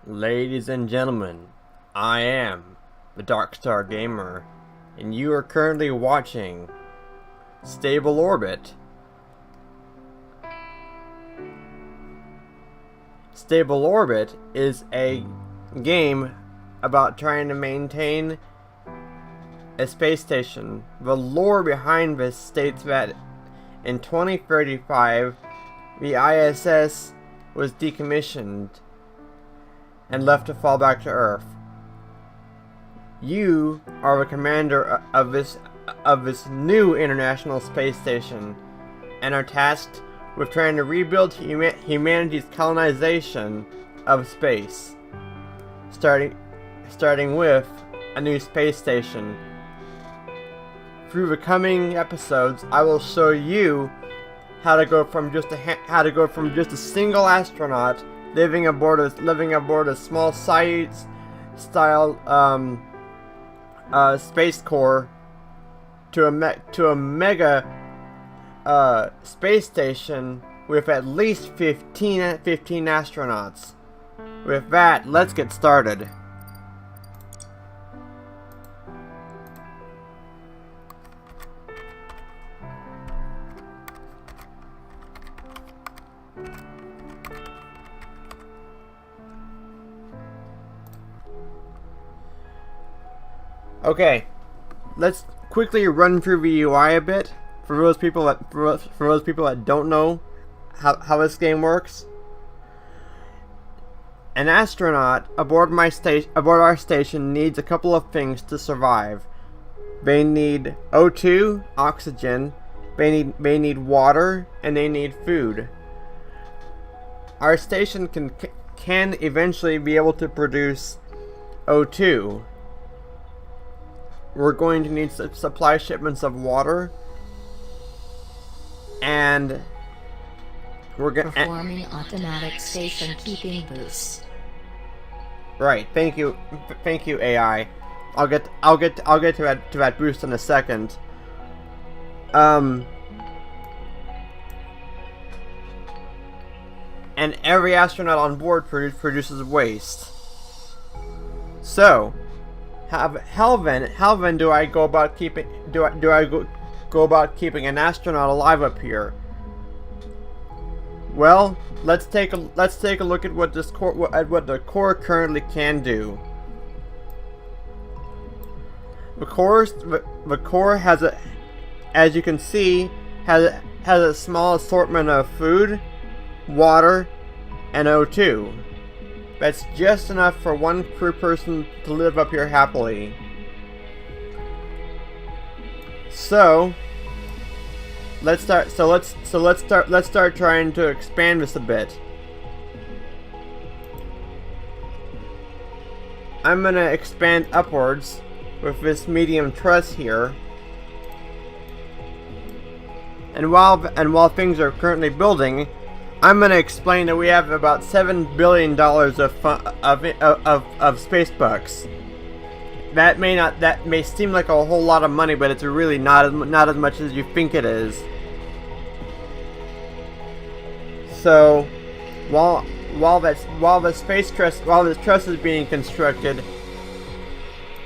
Ladies and gentlemen, I am the Darkstar Gamer, and you are currently watching Stable Orbit. Stable Orbit is a game about trying to maintain a space station. The lore behind this states that in 2035, the ISS was decommissioned and left to fall back to Earth. You are the commander of this new international space station and are tasked with trying to rebuild humanity's colonization of space, starting with a new space station. Through the coming episodes, I will show you how to go from just a single astronaut living aboard a small Soyuz style space core to a mega space station with at least 15 astronauts. With that, let's get started. Okay, let's quickly run through the UI a bit for those people that don't know how this game works. An astronaut aboard our station needs a couple of things to survive. They need O2, oxygen, they need water, and they need food. Our station can eventually be able to produce O2. We're going to need supply shipments of water, and we're going performing automatic station keeping boost. Right. Thank you, AI. I'll get to that boost in a second. And every astronaut on board produces waste. So, how then do I go about keeping an astronaut alive up here? Well, let's take a look at what the core currently can do. The core has as you can see, has a small assortment of food, water, and O2. That's just enough for one crew person to live up here happily. So let's start trying to expand this a bit. I'm gonna expand upwards with this medium truss here. And while things are currently building, I'm going to explain that we have about $7 billion of space bucks. That may seem like a whole lot of money, but it's really not as much as you think it is. So, while this truss is being constructed,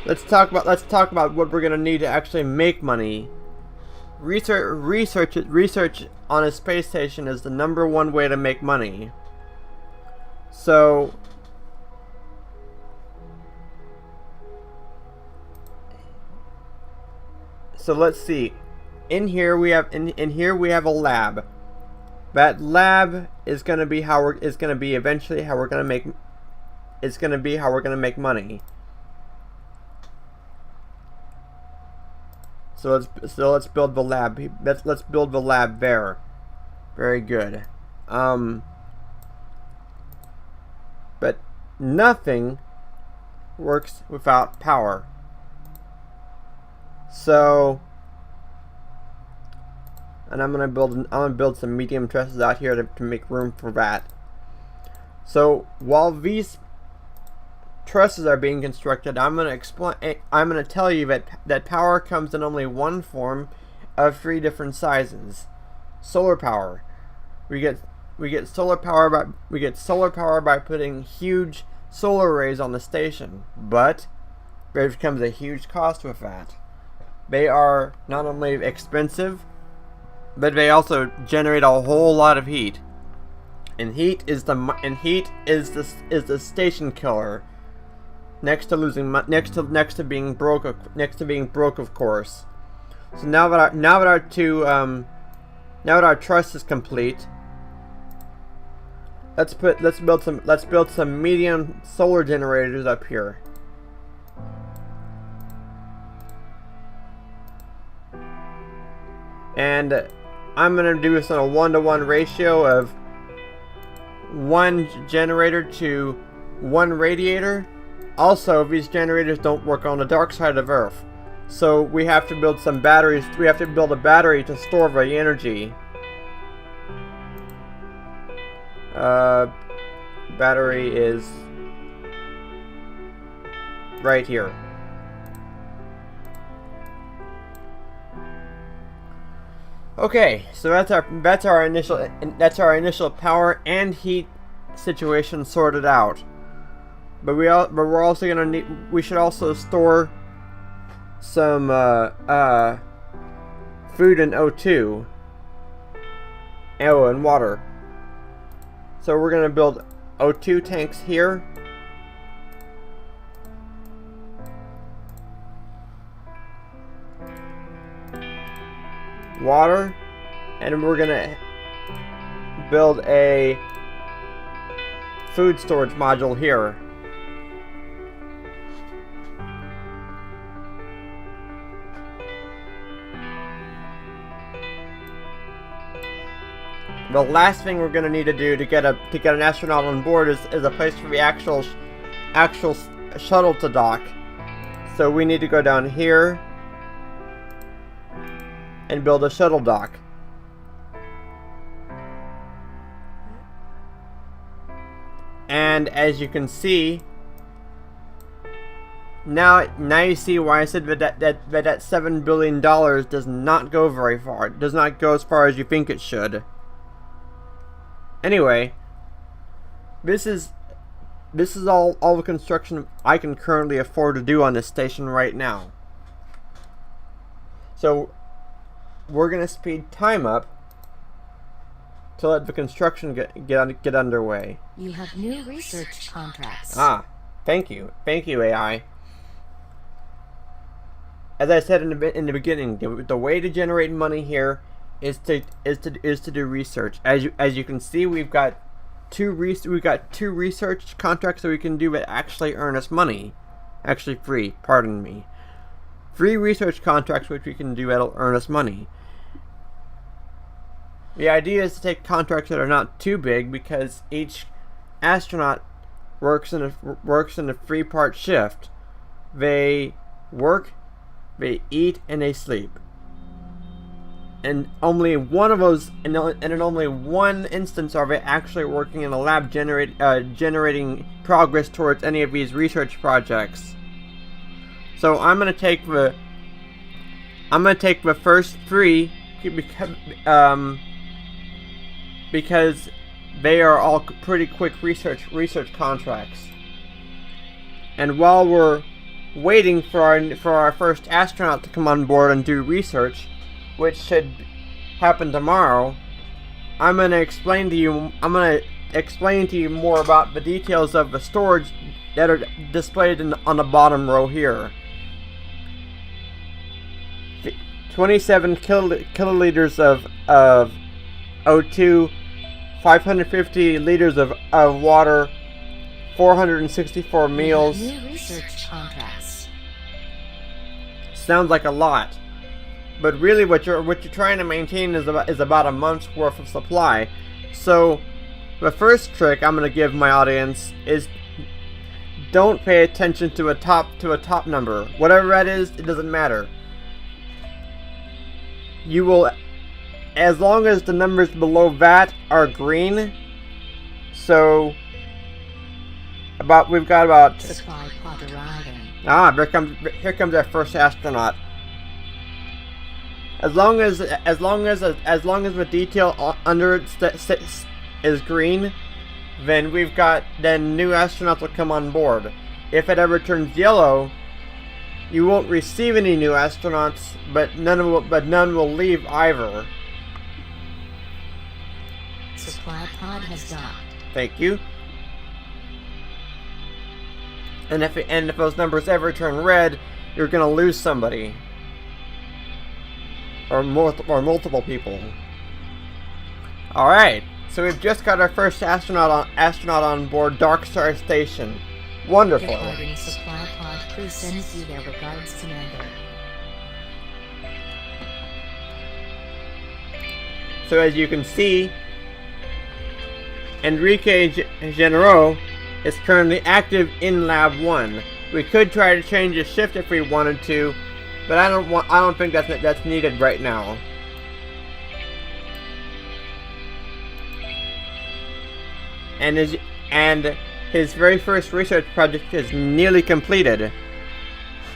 let's talk about what we're going to need to actually make money. Research on a space station is the #1 way to make money. So let's see. In here we have a lab. That lab is going to be eventually how we're going to make money. So let's build the lab. Let's build the lab there. Very good. But nothing works without power. So, and I'm gonna build some medium trusses out here to make room for that. So while these trusses are being constructed, I'm going to tell you that power comes in only one form of 3 different sizes. Solar power. We get solar power by putting huge solar arrays on the station, but there becomes a huge cost with that. They are not only expensive, but they also generate a whole lot of heat. And heat is the station killer. Next to being broke of course. So now that our truss is complete, let's build some medium solar generators up here. And I'm gonna do this on a 1-to-1 ratio of 1 generator to 1 radiator. Also, these generators don't work on the dark side of Earth, so we have to build some batteries. We have to build a battery to store the energy. Battery is right here. Okay, so that's our initial power and heat situation sorted out. But we're also gonna need. We should also store some food and O2. And water. So we're gonna build O2 tanks here. Water, and we're gonna build a food storage module here. The last thing we're gonna need to do to get an astronaut on board is a place for the actual shuttle to dock. So we need to go down here and build a shuttle dock. And as you can see, now you see why I said that $7 billion does not go very far. It does not go as far as you think it should. Anyway, this is all the construction I can currently afford to do on this station right now. So we're gonna speed time up to let the construction get underway. You have new research contracts. Thank you, AI. As I said in the beginning, the way to generate money here is to do research. As you can see, we've got two research contracts that we can do that actually earn us money. Actually, free. Pardon me. 3 research contracts which we can do that'll earn us money. The idea is to take contracts that are not too big, because each astronaut works in a 3-part shift. They work, they eat, and they sleep. And only one of those, and in only one instance are they actually working in a lab generating progress towards any of these research projects. So I'm gonna take the first 3 because they are all pretty quick research contracts. And while we're waiting for our first astronaut to come on board and do research, which should happen tomorrow, I'm gonna explain to you more about the details of the storage that are displayed on the bottom row here. 27 kiloliters of O2, 550 liters of water, 464 meals. New research contracts. Sounds like a lot, but really what you're trying to maintain is about a month's worth of supply. So the first trick I'm going to give my audience is don't pay attention to a top number. Whatever that is, it doesn't matter. You will, as long as the numbers below that are green. So we've got about. Supply pod arriving. Here comes our first astronaut. As long as the detail under it is green, then new astronauts will come on board. If it ever turns yellow, you won't receive any new astronauts, but none will leave either. Supply pod has docked. Thank you. And if those numbers ever turn red, you're gonna lose somebody, or multiple people. All right. So we've just got our first astronaut on board Darkstar Station. Wonderful. Departing supply pod crew sends you their regards, Commander. So as you can see, Enrique Genero is currently active in Lab 1. We could try to change his shift if we wanted to, but I don't think that's needed right now. And his very first research project is nearly completed.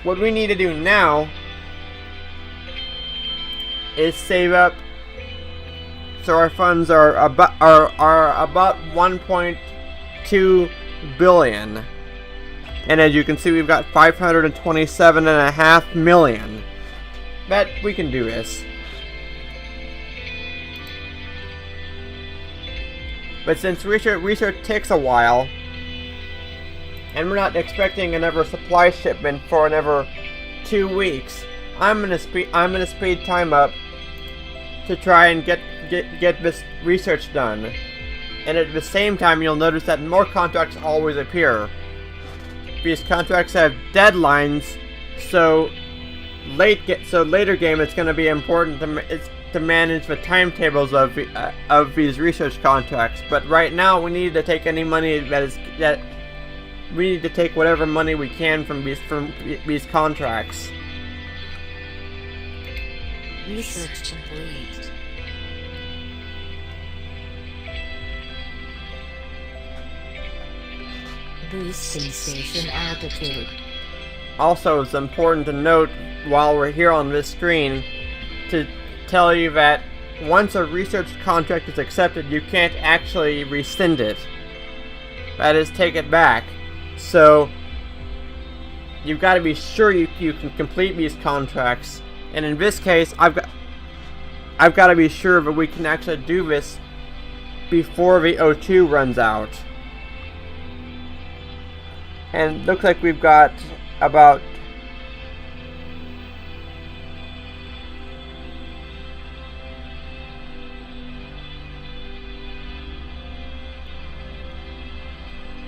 What we need to do now is save up, so our funds are about 1.2 billion. And as you can see, we've got 527.5 million. But we can do this. But since research takes a while, and we're not expecting another supply shipment for another 2 weeks, I'm gonna speed time up to try and get this research done. And at the same time, you'll notice that more contracts always appear. These contracts have deadlines, so later game it's going to be important to manage the timetables of these research contracts. But right now, we need to take any money we need to take whatever money we can from these contracts. Research complete. Boosting station altitude. Also, it's important to note while we're here on this screen to tell you that once a research contract is accepted, you can't actually rescind it. That is, take it back. So you've got to be sure you can complete these contracts. And in this case, I've got to be sure that we can actually do this before the O2 runs out. And it looks like we've got about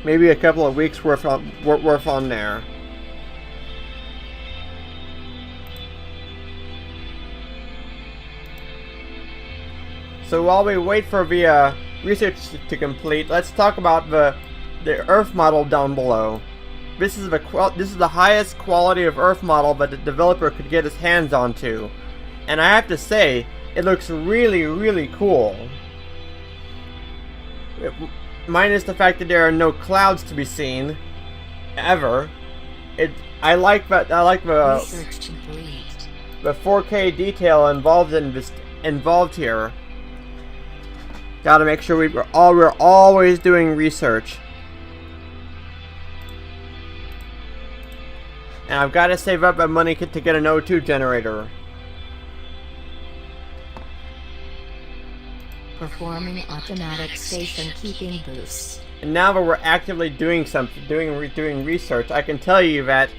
maybe a couple of weeks worth on there. So while we wait for the research to complete, let's talk about the Earth model down below. This is the highest quality of Earth model that the developer could get his hands onto, and I have to say, it looks really, really cool. Minus the fact that there are no clouds to be seen, ever. I like the 4K detail involved here. Gotta make sure we're always doing research. And I've got to save up my money to get an O2 generator. Performing automatic station keeping boost. And now that we're actively doing research, I can tell you that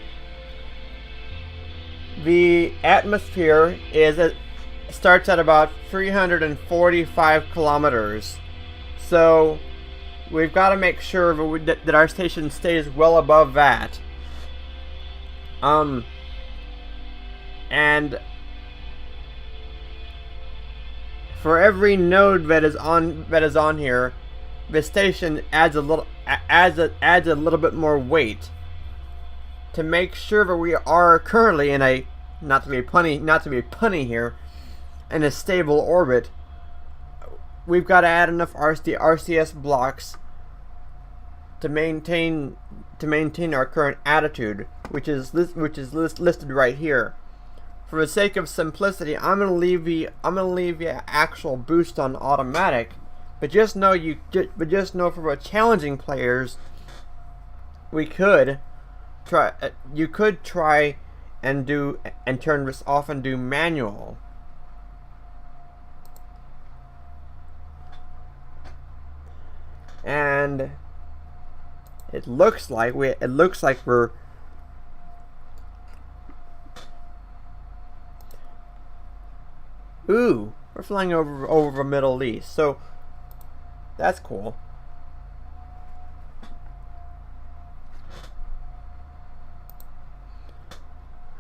the atmosphere starts at about 345 kilometers. So we've got to make sure that our station stays well above that. And for every node that is on here, the station adds a little bit more weight to make sure that we are currently in a not to be punny here, in a stable orbit. We've got to add enough RCS blocks to maintain our current attitude, which is listed right here. For the sake of simplicity, I'm gonna leave the actual boost on automatic, But just know for challenging players, we could try. You could try and turn this off and do manual. And it looks like we're we're flying over the Middle East, so that's cool.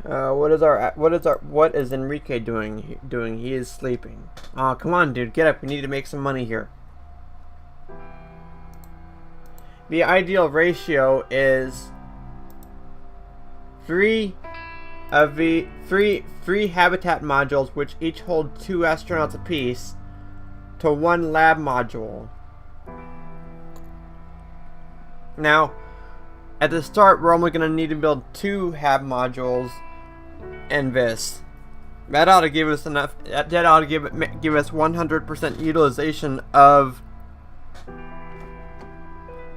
What is Enrique doing? He is sleeping. Oh, come on, dude, get up. We need to make some money here. The ideal ratio is three habitat modules, which each hold 2 astronauts apiece, to 1 lab module. Now, at the start, we're only going to need to build 2 hab modules and this. That ought to give us enough. That ought to give us 100% utilization of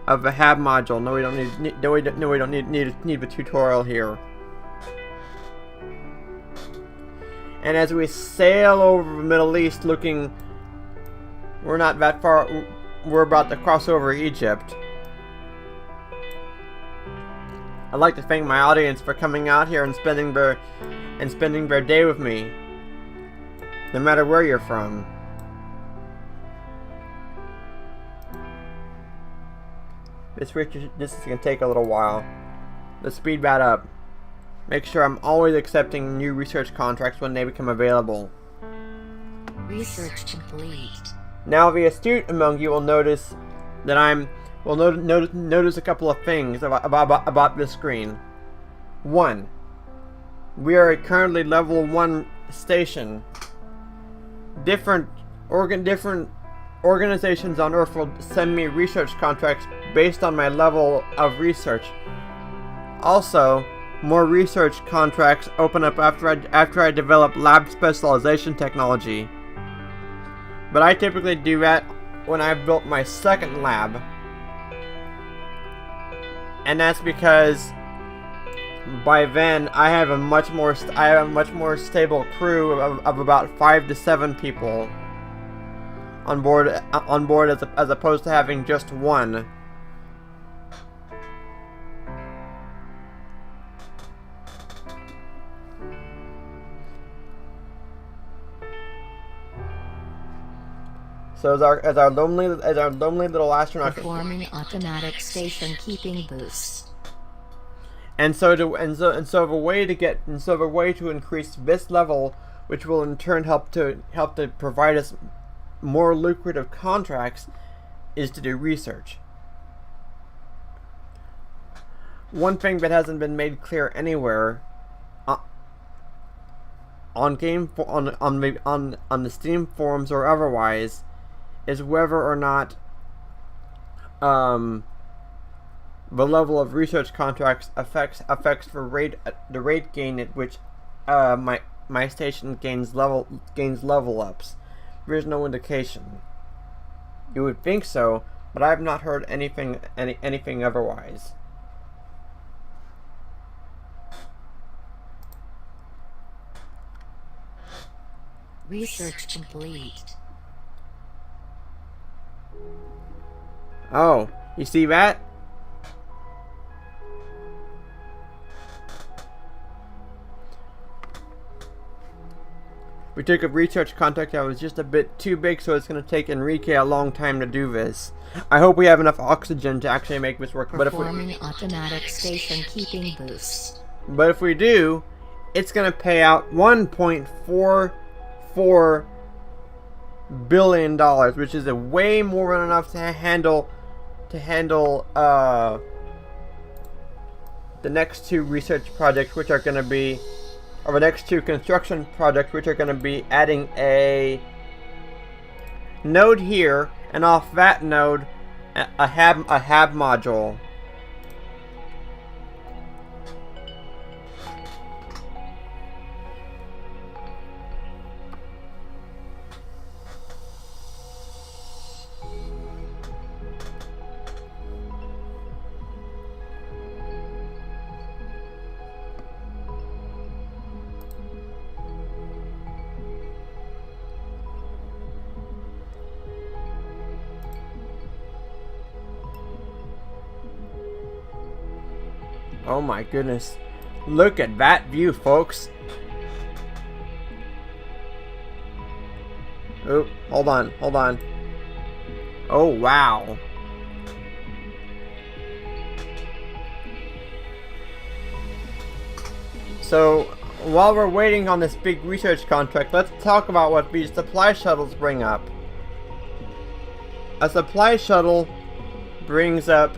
a hab module. No, we don't need the tutorial here. And as we sail over the Middle East, we're not that far. We're about to cross over Egypt. I'd like to thank my audience for coming out here and spending their day with me, no matter where you're from. This is going to take a little while. Let's speed that up. Make sure I'm always accepting new research contracts when they become available. Research complete. Now, the astute among you will notice that notice a couple of things about this screen. 1. We are currently level 1 station. Different organizations on Earth will send me research contracts based on my level of research. Also, more research contracts open up after I develop lab specialization technology. But I typically do that when I've built my 2nd lab. And that's because by then I have a much more stable crew of about 5 to 7 people on board as opposed to having just 1. So as our lonely little astronaut performing automatic station keeping boosts. And so the way to increase this level, which will in turn help to provide us more lucrative contracts, is to do research. One thing that hasn't been made clear anywhere on the Steam forums or otherwise is whether or not the level of research contracts affects the rate gain at which my station gains level ups. There is no indication. You would think so, but I have not heard anything otherwise. Research complete. Oh, you see that? We took a research contract that was just a bit too big, so it's going to take Enrique a long time to do this. I hope we have enough oxygen to actually make this work. Performing automatic station keeping boosts. But if we do, it's going to pay out $1.44 billion, which is a way more than enough to handle the next 2 research projects, which are going to be, or the next 2 construction projects, which are going to be adding a node here, and off that node a hab module. Oh my goodness. Look at that view, folks. Oh, hold on, hold on. Oh, wow. So, while we're waiting on this big research contract, let's talk about what these supply shuttles bring up. A supply shuttle brings up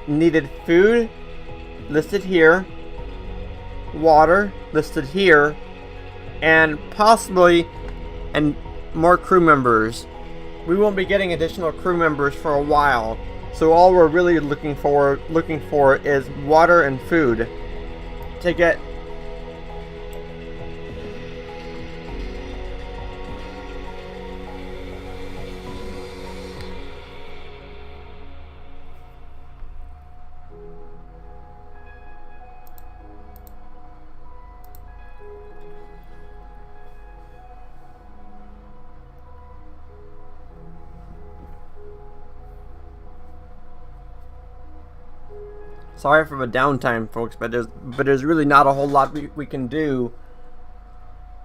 needed food, listed here, water, listed here, and possibly more crew members. We won't be getting additional crew members for a while, so all we're really looking for is water and food to get. Sorry for the downtime, folks, but there's really not a whole lot we can do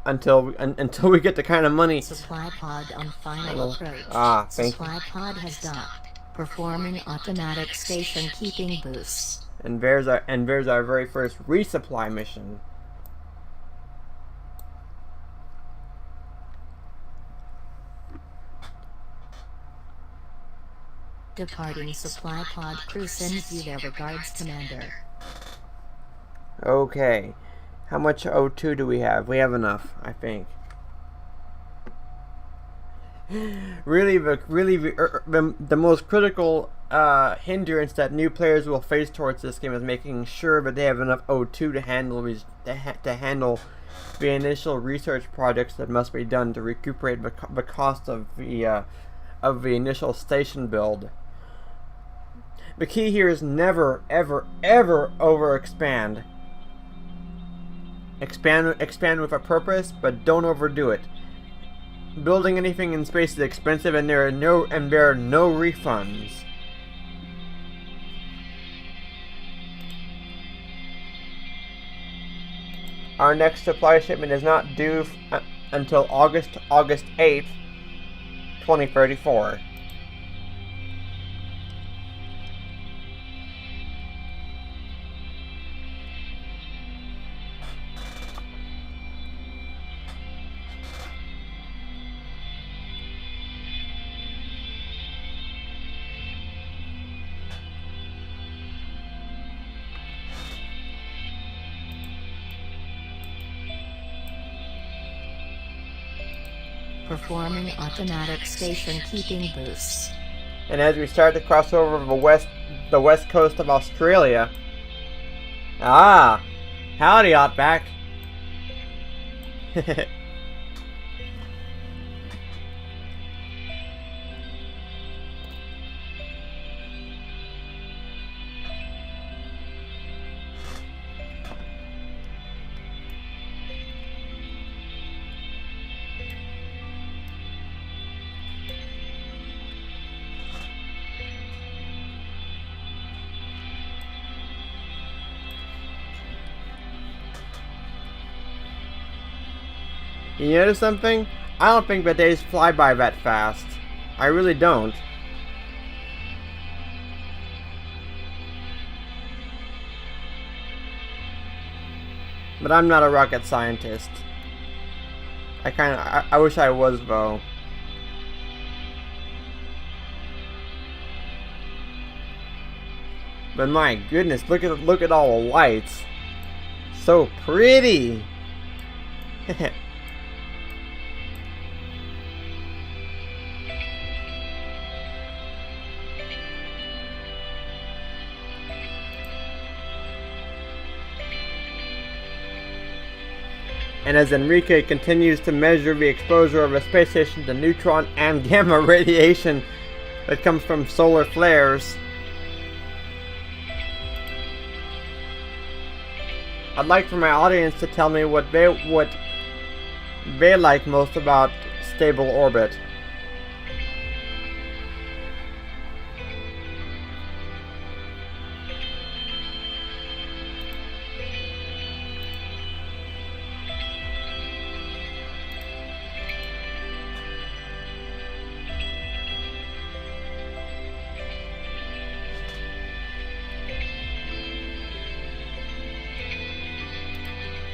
until we get the kind of money. Supply pod on final approach. Thank you. Supply pod has docked, performing automatic station keeping boost. And there's our very first resupply mission. Departing supply pod crew sends you their regards, Commander. Okay. How much O2 do we have? We have enough, I think. Really, the most critical hindrance that new players will face towards this game is making sure that they have enough O2 to handle the initial research projects that must be done to recuperate the cost of the initial station build. The key here is never, ever, ever overexpand. Expand with a purpose, but don't overdo it. Building anything in space is expensive, and there are no refunds. Our next supply shipment is not due until August 8th, 2034. Performing automatic station keeping boosts. And as we start to cross over the west coast of Australia. Howdy, Outback. You notice something? I don't think the days fly by that fast. I really don't. But I'm not a rocket scientist. I wish I was, though. But my goodness, look at all the lights. So pretty. And as Enrique continues to measure the exposure of a space station to neutron and gamma radiation that comes from solar flares, I'd like for my audience to tell me what they like most about stable orbit.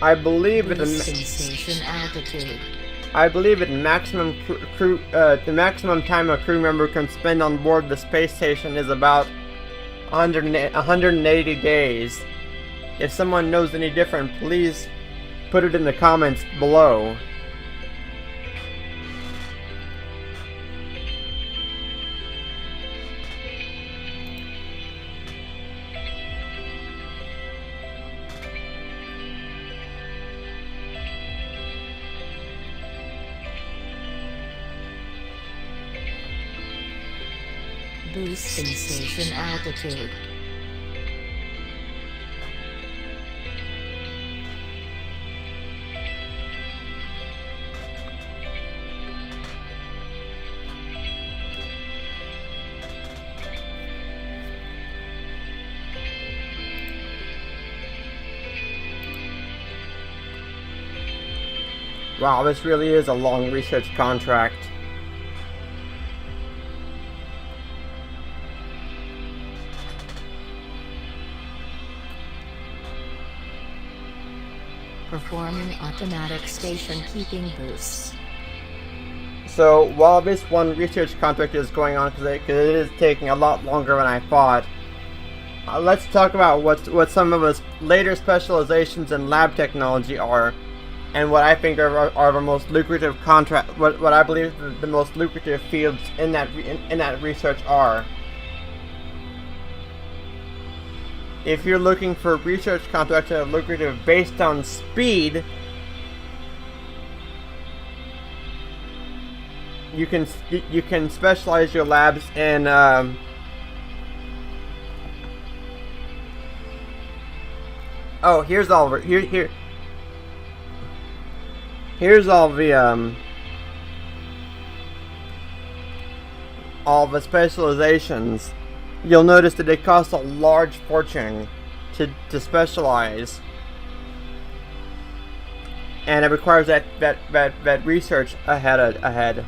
I believe Boosting station altitude. I believe the maximum time a crew member can spend on board the space station is about 180 days. If someone knows any different, please put it in the comments below. Boosting station altitude. Wow, this really is a long research contract. Performing automatic station keeping boosts. So while this one research contract is going on, because it is taking a lot longer than I thought, let's talk about what some of us later specializations in lab technology are, and what I think are the most lucrative what I believe the most lucrative fields in that research are. If you're looking for research contracts that are lucrative based on speed, you can specialize your labs in oh, here's all the specializations. You'll notice that it costs a large fortune to specialize, and it requires that research ahead.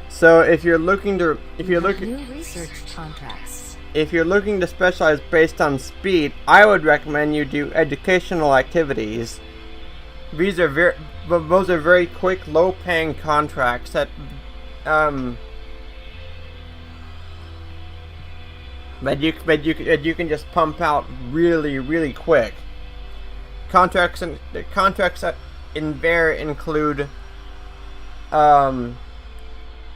So if you're looking to New research contracts. If you're looking to specialize based on speed, I would recommend you do educational activities. Those are very quick, low-paying contracts that you can just pump out really quick. Contracts that include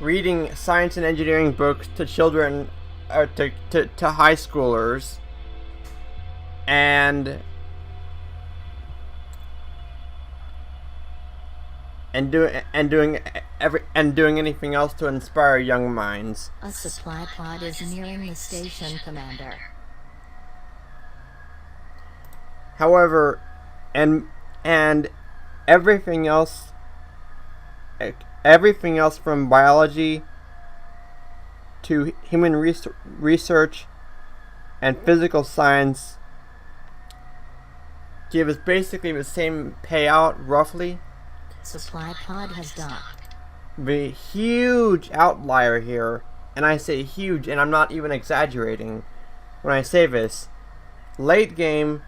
reading science and engineering books to children, to high schoolers, and doing anything else to inspire young minds. A supply pod is nearing the station, Commander. However, and everything else from biology to human research and physical science give us basically the same payout, roughly. Supply pod has docked. The huge outlier here, and I say huge, and I'm not even exaggerating when I say this, late game,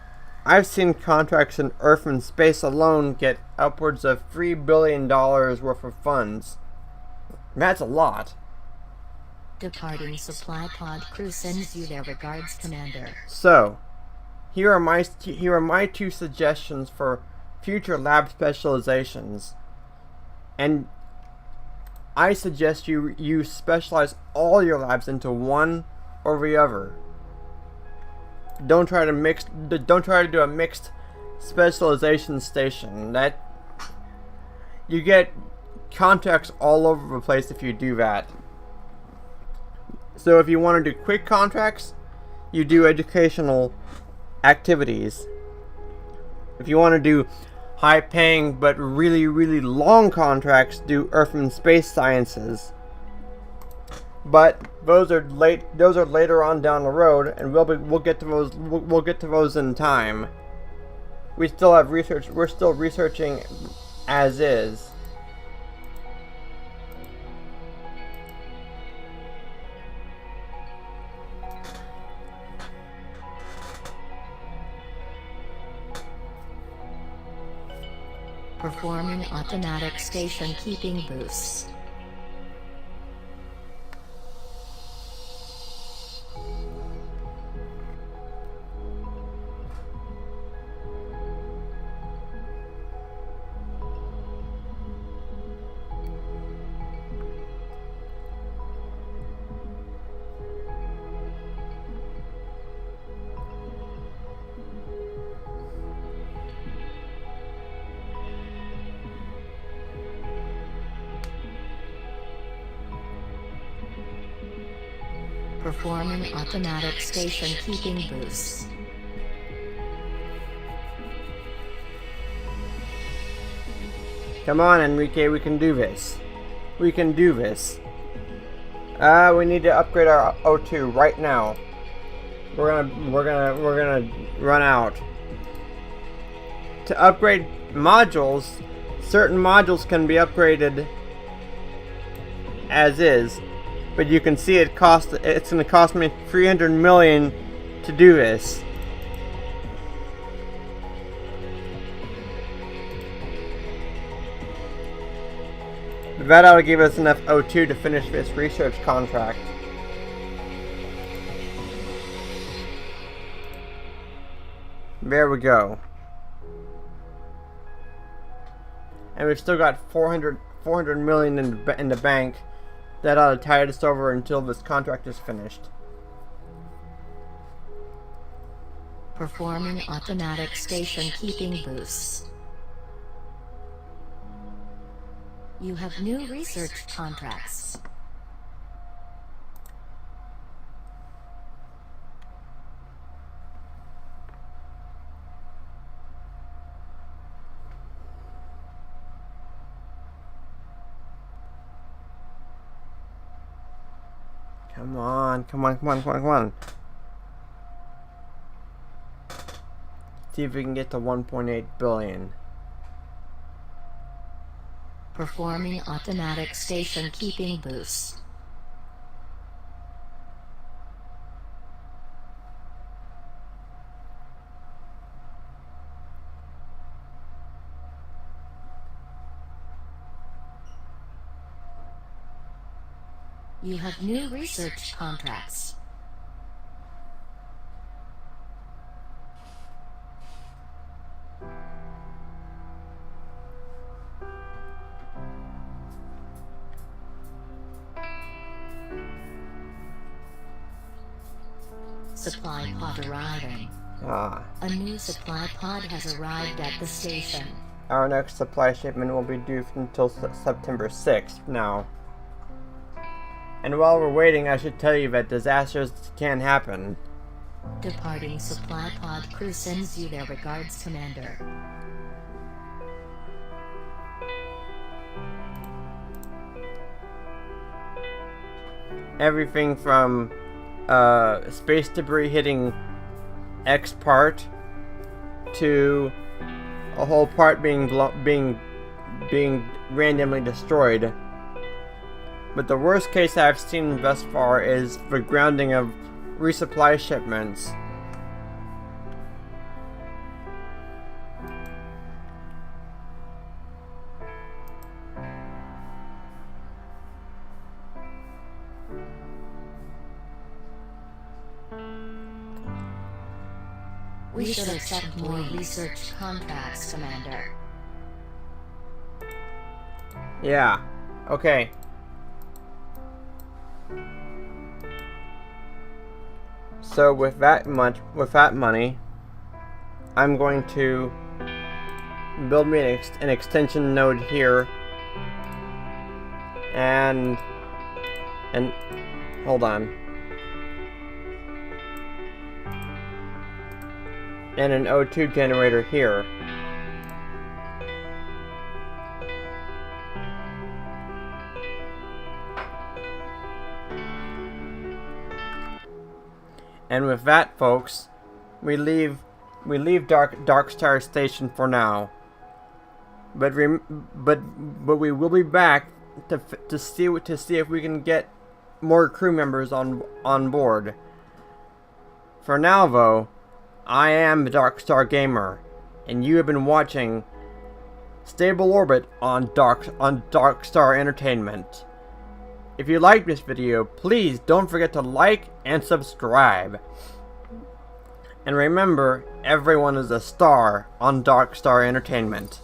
I've seen contracts in Earth and space alone get upwards of $3 billion worth of funds. That's a lot. Departing supply pod crew sends you their regards, Commander. So, here are my two suggestions for future lab specializations, and I suggest you specialize all your labs into one or the other. Don't try to do a mixed specialization station. That you get contracts all over the place if you do that. So if you want to do quick contracts, you do educational activities. If you want to do high-paying but really long contracts, do Earth and space sciences. But those are later on down the road, and we'll get to those in time. We still have research. We're still researching as is. Performing automatic station keeping boosts. Performing automatic station keeping boosts. Come on, Enrique, we can do this. We can do this. We need to upgrade our O2 right now. We're gonna run out. To upgrade modules, certain modules can be upgraded as is, but you can see it's gonna cost me 300 million to do this. That ought to give us enough O2 to finish this research contract. There we go. And we've still got 400 million in the bank. That ought to tide us over until this contract is finished. Performing automatic station keeping boosts. You have new research contracts. Come on, come on, come on, come on, come on. See if we can get to 1.8 billion. Performing automatic station keeping boosts. You have new research contracts. Supply pod arriving. A new supply pod has arrived at the station. Our next supply shipment will be due until September 6th now. And while we're waiting, I should tell you that disasters can happen. Departing supply pod crew sends you their regards, Commander. Everything from space debris hitting X part to a whole part being randomly destroyed. But the worst case I've seen thus far is the grounding of resupply shipments. We should accept more research contracts, Commander. Yeah. Okay. So with that money, I'm going to build me an extension node here, and hold on, and an O2 generator here. And with that, folks, we leave Darkstar Station for now. But we will be back to see if we can get more crew members on board. For now, though, I am the Darkstar Gamer, and you have been watching stable orbit on Darkstar Entertainment. If you like this video, please don't forget to like and subscribe. And remember, everyone is a star on Darkstar Entertainment.